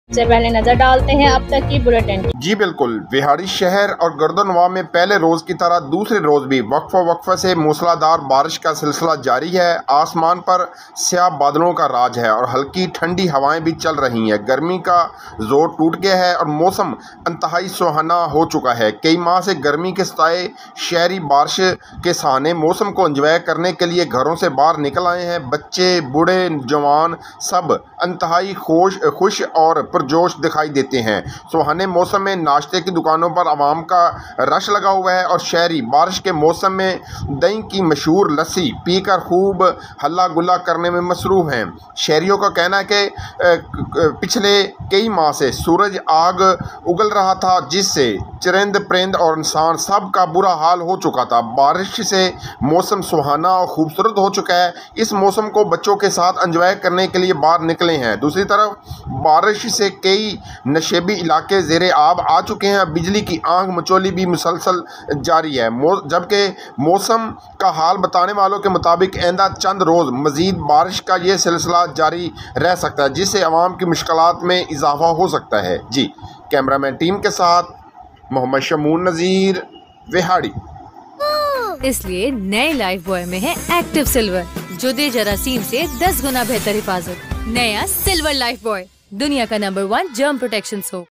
सबसे पहले नजर डालते हैं अब तक की बुलेटिन। जी बिल्कुल, विहाड़ी शहर और गर्दनवा में पहले रोज की तरह दूसरे रोज भी वक्फे से मूसलाधार बारिश का सिलसिला जारी है। आसमान पर स्याह बादलों का राज है और हल्की ठंडी हवाएं भी चल रही हैं। गर्मी का जोर टूट गया है और मौसम इंतहाई सुहाना हो चुका है। कई माह से गर्मी के सताए शहरी बारिश के सहारे मौसम को एंजॉय करने के लिए घरों से बाहर निकल आए हैं। बच्चे, बूढ़े, जवान सब इंतहाई खुश और पुरजोश दिखाई देते हैं। सुहाने मौसम में नाश्ते की दुकानों पर आवाम का रश लगा हुआ है और शहरी बारिश के मौसम में दही की मशहूर लस्सी पीकर खूब हल्ला गुल्ला करने में मसरूफ़ हैं। शहरियों का कहना है कि पिछले कई माह से सूरज आग उगल रहा था, जिससे चरिंद परिंद और इंसान सब का बुरा हाल हो चुका था। बारिश से मौसम सुहाना और खूबसूरत हो चुका है। इस मौसम को बच्चों के साथ एंजॉय करने के लिए बाहर निकले हैं। दूसरी तरफ बारिश से कई नशेबी इलाके ज़ेरे आब आ चुके हैं। बिजली की आंख मचोली भी मुसलसल जारी है। जबकि मौसम का हाल बताने वालों के मुताबिक आइंदा चंद रोज़ मज़ीद बारिश का ये सिलसिला जारी रह सकता है, जिससे आवाम की मुश्किलात में इजाफा हो सकता है। जी, कैमरामैन टीम के साथ मोहम्मद शमून नज़ीर, विहाड़ी। इसलिए नए लाइफ बॉय में है एक्टिव सिल्वर, जो दे जरासीम से 10 गुना बेहतर हिफाजत। नया सिल्वर लाइफ बॉय, दुनिया का नंबर 1 जर्म प्रोटेक्शन सोप।